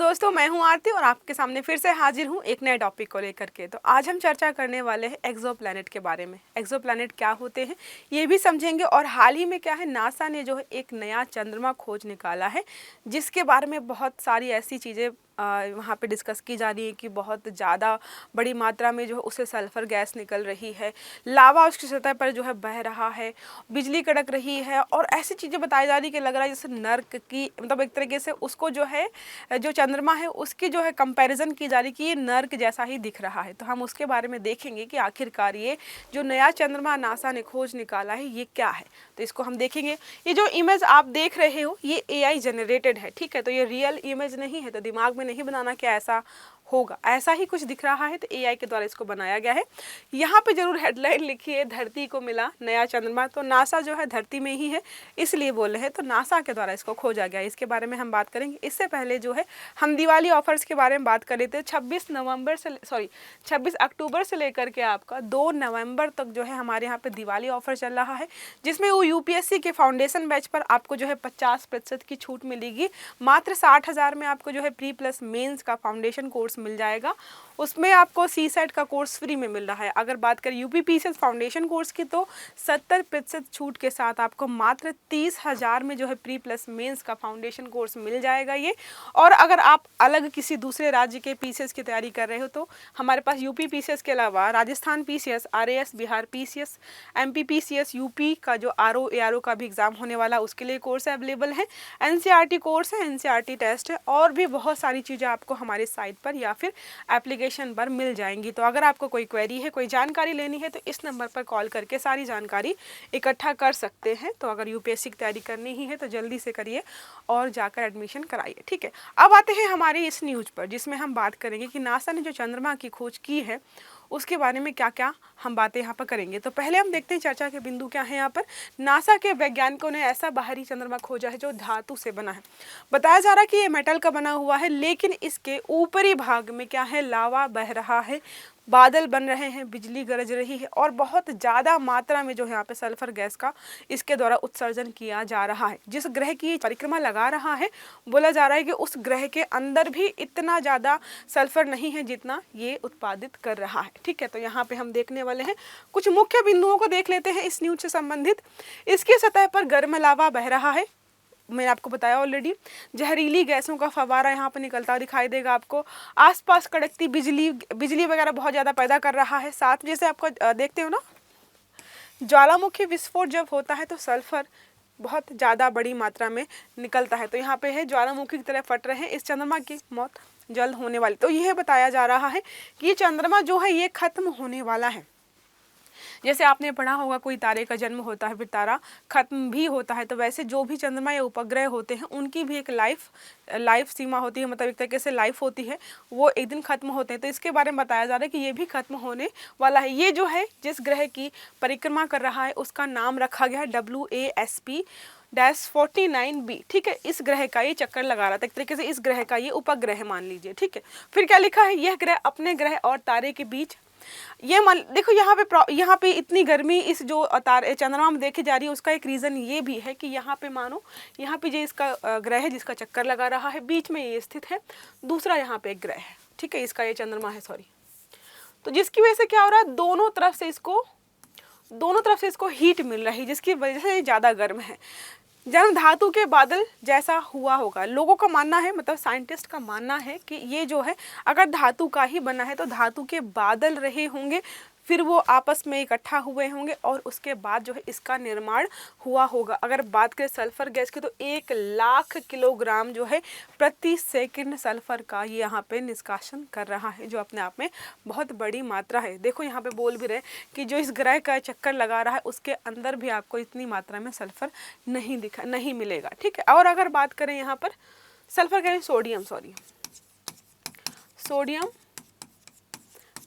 दोस्तों, मैं हूं आरती और आपके सामने फिर से हाजिर हूं एक नए टॉपिक को लेकर के। तो आज हम चर्चा करने वाले हैं एक्सोप्लैनेट के बारे में। एक्सोप्लैनेट क्या होते हैं ये भी समझेंगे, और हाल ही में क्या है, नासा ने जो है एक नया चंद्रमा खोज निकाला है, जिसके बारे में बहुत सारी ऐसी चीज़ें वहाँ पे डिस्कस की जा रही है कि बहुत ज़्यादा बड़ी मात्रा में जो है उससे सल्फ़र गैस निकल रही है, लावा उसकी सतह पर जो है बह रहा है, बिजली कड़क रही है, और ऐसी चीज़ें बताई जा रही कि लग रहा है जैसे नर्क की, मतलब एक तरीके से उसको जो है जो चंद्रमा है उसकी जो है कंपैरिजन की जा रही कि ये नर्क जैसा ही दिख रहा है। तो हम उसके बारे में देखेंगे कि आखिरकार ये जो नया चंद्रमा नासा ने खोज निकाला है ये क्या है। तो इसको हम देखेंगे। ये जो इमेज आप देख रहे हो ये AI जनरेटेड है, ठीक है। तो ये रियल इमेज नहीं है, तो दिमाग में नहीं बनाना कि ऐसा होगा, ऐसा ही कुछ दिख रहा है, तो AI के द्वारा इसको बनाया गया है। यहाँ पे जरूर हेडलाइन लिखी है, धरती को मिला नया चंद्रमा। तो नासा जो है धरती में ही है इसलिए बोल रहे हैं, तो नासा के द्वारा इसको खोजा गया है। इसके बारे में हम बात करेंगे। इससे पहले जो है हम दिवाली ऑफर्स के बारे में बात कर रहे थे। 26 अक्टूबर से लेकर के आपका 2 नवंबर तक जो है हमारे यहाँ पे दिवाली ऑफर चल रहा है, जिसमें वो UPSC के फाउंडेशन बैच पर आपको जो है 50% की छूट मिलेगी। मात्र 60,000 में आपको जो है प्री प्लस मेंस का फाउंडेशन कोर्स मिल जाएगा। उसमें आपको CSET का कोर्स फ्री में मिल रहा है। अगर बात करें UPPCS फाउंडेशन कोर्स की, तो 70% छूट के साथ आपको मात्र 30,000 में जो है प्री प्लस मेंस का फाउंडेशन कोर्स मिल जाएगा ये। और अगर आप अलग किसी दूसरे राज्य के PCS की तैयारी कर रहे हो, तो हमारे पास UPPCS के अलावा Rajasthan PCS, RAS Bihar PCS, MP PCS, UP का जो RO ARO का भी एग्जाम होने वाला उसके लिए कोर्स अवेलेबल है। NCERT कोर्स है, NCERT टेस्ट है, और भी बहुत सारी चीज़ें आपको हमारे साइट पर या फिर एप्लीकेशन पर मिल जाएंगी। तो अगर आपको कोई क्वेरी है, कोई जानकारी लेनी है, तो इस नंबर पर कॉल करके सारी जानकारी इकट्ठा कर सकते हैं। तो अगर UPSC की तैयारी करनी ही है तो जल्दी से करिए और जाकर एडमिशन कराइए, ठीक है। अब आते हैं हमारी इस न्यूज़ पर, जिसमें हम बात करेंगे कि नासा ने जो चंद्रमा की खोज की है उसके बारे में क्या क्या हम बातें यहाँ पर करेंगे। तो पहले हम देखते हैं चर्चा के बिंदु क्या है यहाँ पर। नासा के वैज्ञानिकों ने ऐसा बाहरी चंद्रमा खोजा है जो धातु से बना है। बताया जा रहा है कि ये मेटल का बना हुआ है, लेकिन इसके ऊपरी भाग में क्या है, लावा बह रहा है, बादल बन रहे हैं, बिजली गरज रही है, और बहुत ज़्यादा मात्रा में जो है यहाँ पे सल्फर गैस का इसके द्वारा उत्सर्जन किया जा रहा है। जिस ग्रह की परिक्रमा लगा रहा है, बोला जा रहा है कि उस ग्रह के अंदर भी इतना ज़्यादा सल्फर नहीं है जितना ये उत्पादित कर रहा है, ठीक है। तो यहाँ पे हम देखने वाले हैं, कुछ मुख्य बिंदुओं को देख लेते हैं इस न्यूज़ से संबंधित। इसकी सतह पर गर्म लावा बह रहा है, मैंने आपको बताया ऑलरेडी। जहरीली गैसों का फवारा यहाँ पर निकलता दिखाई देगा आपको। आसपास कड़कती बिजली वगैरह बहुत ज़्यादा पैदा कर रहा है। साथ जैसे आपको देखते हो ना, ज्वालामुखी विस्फोट जब होता है तो सल्फर बहुत ज़्यादा बड़ी मात्रा में निकलता है। तो यहाँ पे है ज्वालामुखी की तरह फट रहे हैं, इस चंद्रमा की मौत जल्द होने वाली। तो यह बताया जा रहा है कि ये चंद्रमा जो है ये खत्म होने वाला है। जैसे आपने पढ़ा होगा कोई तारे का जन्म होता है फिर तारा खत्म भी होता है, तो वैसे जो भी चंद्रमा या उपग्रह होते हैं उनकी भी एक लाइफ सीमा होती है, मतलब एक तरीके से लाइफ होती है, वो एक दिन खत्म होते हैं। तो इसके बारे में बताया जा रहा है कि ये भी खत्म होने वाला है। ये जो है जिस ग्रह की परिक्रमा कर रहा है उसका नाम रखा गया है WASP-49b, ठीक है। इस ग्रह का ये चक्कर लगा रहा था, एक तरीके से इस ग्रह का ये उपग्रह मान लीजिए, ठीक है। फिर क्या लिखा है, यह ग्रह अपने ग्रह और तारे के बीच, ये मान देखो यहाँ पे इतनी गर्मी इस जो तारे चंद्रमा में देखी जा रही है उसका एक रीज़न ये भी है कि यहाँ पे मानो यहाँ पे जो इसका ग्रह है जिसका चक्कर लगा रहा है, बीच में ये स्थित है, दूसरा यहाँ पे एक ग्रह है, ठीक है, इसका ये चंद्रमा है, सॉरी। तो जिसकी वजह से क्या हो रहा है, दोनों तरफ से इसको हीट मिल रही है, जिसकी वजह से ज़्यादा गर्म है। जन्म धातु के बादल जैसा हुआ होगा। लोगों का मानना है, मतलब साइंटिस्ट का मानना है कि ये जो है अगर धातु का ही बना है तो धातु के बादल रहे होंगे, फिर वो आपस में इकट्ठा हुए होंगे और उसके बाद जो है इसका निर्माण हुआ होगा। अगर बात करें सल्फर गैस की तो 1,00,000 किलोग्राम जो है प्रति सेकंड सल्फर का ये यहाँ पे निष्कासन कर रहा है, जो अपने आप में बहुत बड़ी मात्रा है। देखो यहाँ पे बोल भी रहे कि जो इस ग्रह का चक्कर लगा रहा है उसके अंदर भी आपको इतनी मात्रा में सल्फर नहीं मिलेगा, ठीक है। और अगर बात करें यहाँ पर सल्फर करें सोडियम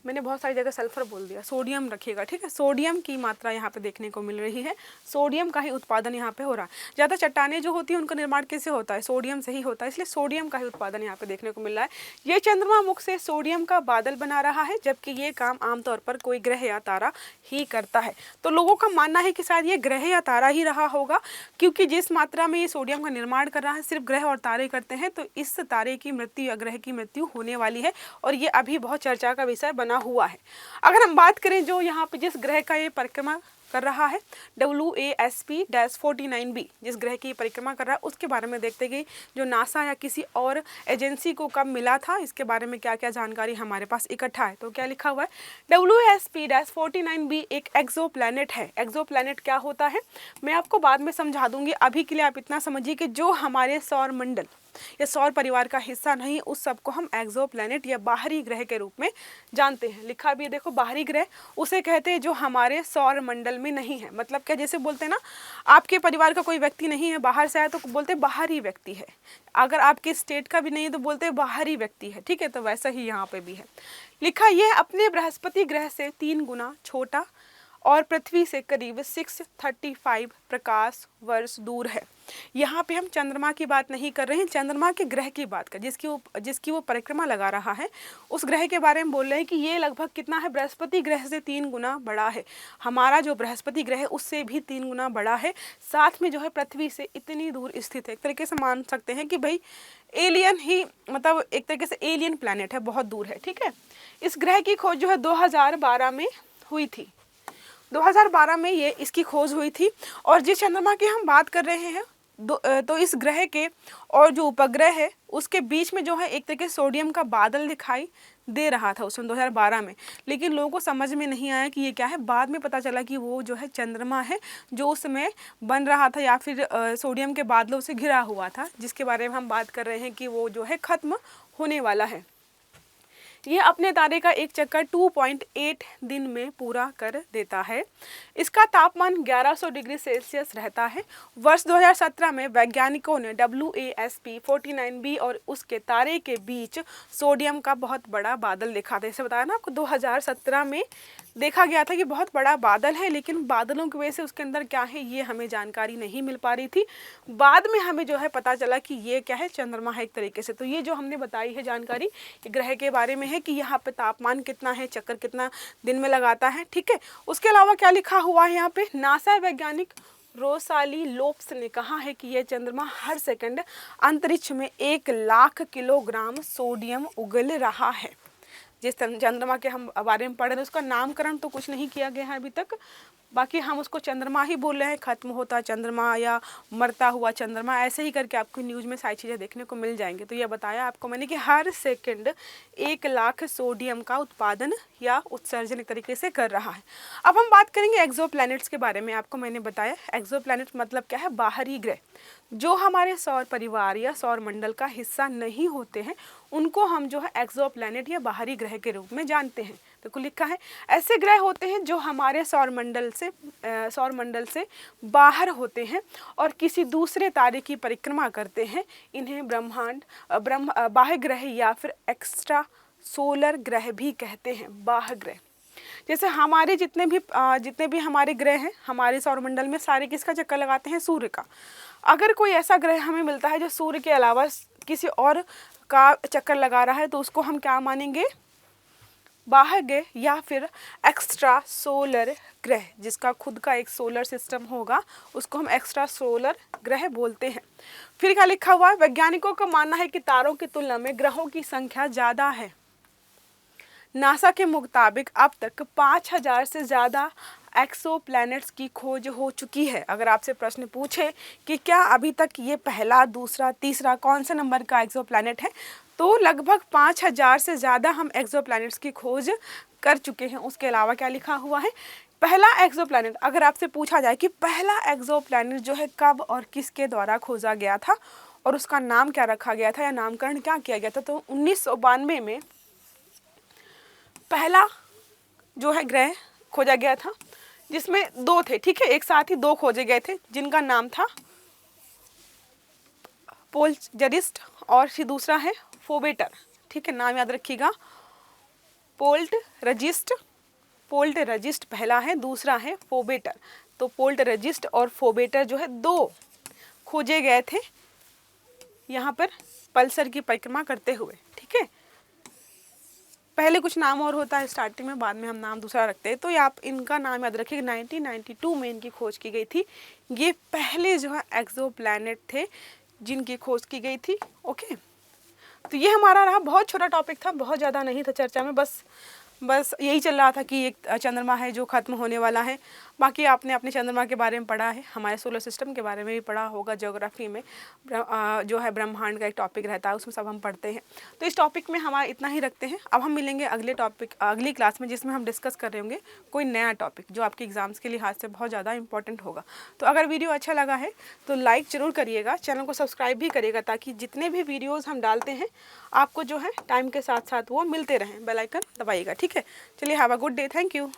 मैंने बहुत सारी जगह सल्फर बोल दिया, सोडियम रखिएगा, ठीक है। सोडियम की मात्रा यहाँ पे देखने को मिल रही है, सोडियम का ही उत्पादन यहाँ पे हो रहा है। ज़्यादा चट्टानें जो होती हैं उनका निर्माण कैसे होता है, सोडियम से ही होता है, इसलिए सोडियम का ही उत्पादन यहाँ पे देखने को मिल रहा है। ये चंद्रमा मुख से सोडियम का बादल बना रहा है, जबकि ये काम आमतौर पर कोई ग्रह या तारा ही करता है। तो लोगों का मानना है कि शायद ये ग्रह या तारा ही रहा होगा, क्योंकि जिस मात्रा में ये सोडियम का निर्माण कर रहा है सिर्फ ग्रह और तारे करते हैं, तो इस तारे की मृत्यु या ग्रह की मृत्यु होने वाली है और ये अभी बहुत चर्चा का विषय बना हुआ है। अगर हम बात करें जो यहाँ पे जिस ग्रह का ये परिक्रमा कर रहा है WASP-49b, जिस ग्रह की परिक्रमा कर रहा है उसके बारे में देखते कि जो नासा या किसी और एजेंसी को कब मिला था, इसके बारे में क्या क्या जानकारी हमारे पास इकट्ठा है। तो क्या लिखा हुआ है, WASP-49b एक एक्सो प्लैनेट है। एक्सो प्लैनेट क्या होता है मैं आपको बाद में समझा दूंगी, अभी के लिए आप इतना समझिए कि जो हमारे सौर मंडल या सौर परिवार का हिस्सा नहीं, उस सब को हम एक्सो प्लैनेट या बाहरी ग्रह के रूप में जानते हैं। लिखा भी है देखो, बाहरी ग्रह उसे कहते हैं जो हमारे सौर मंडल में नहीं है। मतलब क्या, जैसे बोलते हैं ना आपके परिवार का कोई व्यक्ति नहीं है, बाहर से आया तो बोलते हैं बाहरी व्यक्ति है, अगर आपके स्टेट का भी नहीं है तो बोलते हैं बाहरी व्यक्ति है, ठीक है। तो वैसा ही यहाँ पे भी है। लिखा यह अपने बृहस्पति ग्रह से 3 गुना छोटा और पृथ्वी से करीब 635 प्रकाश वर्ष दूर है। यहाँ पे हम चंद्रमा की बात नहीं कर रहे हैं, चंद्रमा के ग्रह की बात कर, जिसकी वो परिक्रमा लगा रहा है उस ग्रह के बारे में बोल रहे हैं कि ये लगभग कितना है, बृहस्पति ग्रह से 3 गुना बड़ा है। हमारा जो बृहस्पति ग्रह है उससे भी 3 गुना बड़ा है, साथ में जो है पृथ्वी से इतनी दूर स्थित है। एक तरीके से मान सकते हैं कि भाई एलियन ही, मतलब एक तरीके से एलियन प्लैनेट है, बहुत दूर है, ठीक है। इस ग्रह की खोज जो है 2012 में हुई थी, 2012 में ये इसकी खोज हुई थी। और जिस चंद्रमा की हम बात कर रहे हैं तो इस ग्रह के और जो उपग्रह है उसके बीच में जो है एक तरीके से सोडियम का बादल दिखाई दे रहा था उस सन 2012 में, लेकिन लोगों को समझ में नहीं आया कि ये क्या है। बाद में पता चला कि वो जो है चंद्रमा है जो उस समय बन रहा था या फिर सोडियम के बादलों से घिरा हुआ था, जिसके बारे में हम बात कर रहे हैं कि वो जो है ख़त्म होने वाला है। ये अपने तारे का एक चक्कर 2.8 दिन में पूरा कर देता है। इसका तापमान 1100 डिग्री सेल्सियस रहता है। वर्ष 2017 में वैज्ञानिकों ने WASP-49b और उसके तारे के बीच सोडियम का बहुत बड़ा बादल देखा था। जैसे बताया ना आपको, 2017 में देखा गया था कि बहुत बड़ा बादल है, लेकिन बादलों की वजह से उसके अंदर क्या है ये हमें जानकारी नहीं मिल पा रही थी। बाद में हमें जो है पता चला कि ये क्या है, चंद्रमा है एक तरीके से। तो ये जो हमने बताई है जानकारी ग्रह के बारे में है कि यहाँ पे तापमान कितना है, चक्कर कितना दिन में लगाता है, ठीक है। उसके अलावा क्या लिखा हुआ है यहाँ पे, नासा वैज्ञानिक रोसाली लोप्स ने कहा है कि यह चंद्रमा हर सेकंड अंतरिक्ष में 1 लाख किलोग्राम सोडियम उगल रहा है। जिस चंद्रमा के हम बारे में पढ़ रहे हैं उसका नामकरण तो कुछ नहीं किया गया है अभी तक, बाकी हम उसको चंद्रमा ही बोल रहे हैं, खत्म होता चंद्रमा या मरता हुआ चंद्रमा, ऐसे ही करके आपको न्यूज़ में सारी चीज़ें देखने को मिल जाएंगी। तो ये बताया आपको मैंने कि हर सेकंड 1 लाख सोडियम का उत्पादन या उत्सर्जन एक तरीके से कर रहा है। अब हम बात करेंगे एक्सो प्लैनेट्स के बारे में। आपको मैंने बताया एक्सो प्लैनेट मतलब क्या है, बाहरी ग्रह जो हमारे सौर परिवार या सौर मंडल का हिस्सा नहीं होते हैं, उनको हम जो है एक्सो प्लैनेट या बाहरी ग्रह के रूप में जानते हैं। तो लिखा है ऐसे ग्रह होते हैं जो हमारे सौर मंडल से बाहर होते हैं और किसी दूसरे तारे की परिक्रमा करते हैं। इन्हें बाह्य ग्रह या फिर एक्स्ट्रा सोलर ग्रह भी कहते हैं। बाह्य ग्रह जैसे हमारे जितने भी हमारे ग्रह हैं हमारे सौरमंडल में, सारे किसका चक्कर लगाते हैं, सूर्य का। अगर कोई ऐसा ग्रह हमें मिलता है जो सूर्य के अलावा किसी और का चक्कर लगा रहा है तो उसको हम क्या मानेंगे, बाह्य ग्रह या फिर एक्स्ट्रा सोलर ग्रह। जिसका खुद का एक सोलर सिस्टम होगा उसको हम एक्स्ट्रा सोलर ग्रह बोलते हैं। फिर क्या लिखा हुआ है, वैज्ञानिकों का मानना है कि तारों की तुलना में ग्रहों की संख्या ज़्यादा है। नासा के मुताबिक अब तक 5000 से ज़्यादा एक्सो प्लैनेट्स की खोज हो चुकी है। अगर आपसे प्रश्न पूछे कि क्या अभी तक ये पहला, दूसरा, तीसरा कौन से नंबर का एक्सो प्लैनेट है, तो लगभग 5000 से ज़्यादा हम एक्सो प्लैनेट्स की खोज कर चुके हैं। उसके अलावा क्या लिखा हुआ है, पहला एक्सो प्लैनेट, अगर आपसे पूछा जाए कि पहला एक्सो प्लैनेट जो है कब और किसके द्वारा खोजा गया था और उसका नाम क्या रखा गया था या नामकरण क्या किया गया था, तो 1992 में पहला जो है ग्रह खोजा गया था, जिसमें 2 थे, ठीक है, एक साथ ही 2 खोजे गए थे, जिनका नाम था पोलजरिस्ट और दूसरा है फोबेटर, ठीक है, नाम याद रखिएगा, पोल्टरजिस्ट पहला है, दूसरा है फोबेटर। तो पोल्टरजिस्ट और फोबेटर जो है 2 खोजे गए थे यहाँ पर पल्सर की परिक्रमा करते हुए, ठीक है। पहले कुछ नाम और होता है स्टार्टिंग में, बाद में हम नाम दूसरा रखते हैं। तो ये आप इनका नाम याद रखिए। 1992 में इनकी खोज की गई थी। ये पहले जो है एक्सोप्लैनेट थे जिनकी खोज की गई थी। ओके, तो ये हमारा रहा, बहुत छोटा टॉपिक था, बहुत ज़्यादा नहीं था चर्चा में, बस यही चल रहा था कि एक चंद्रमा है जो ख़त्म होने वाला है। बाकी आपने अपने चंद्रमा के बारे में पढ़ा है, हमारे सोलर सिस्टम के बारे में भी पढ़ा होगा। ज्योग्राफी में जो है ब्रह्मांड का एक टॉपिक रहता है, उसमें सब हम पढ़ते हैं। तो इस टॉपिक में हमारा इतना ही रखते हैं। अब हम मिलेंगे अगली क्लास में, जिसमें हम डिस्कस कर रहे होंगे कोई नया टॉपिक जो आपके एग्जाम्स के लिहाज से बहुत ज़्यादा इंपॉर्टेंट होगा। तो अगर वीडियो अच्छा लगा है तो लाइक ज़रूर करिएगा, चैनल को सब्सक्राइब भी करिएगा, ताकि जितने भी वीडियोज़ हम डालते हैं आपको जो है टाइम के साथ साथ वो मिलते रहें। बेल आइकन दबाइएगा, ठीक है। चलिए, have a good day, thank you.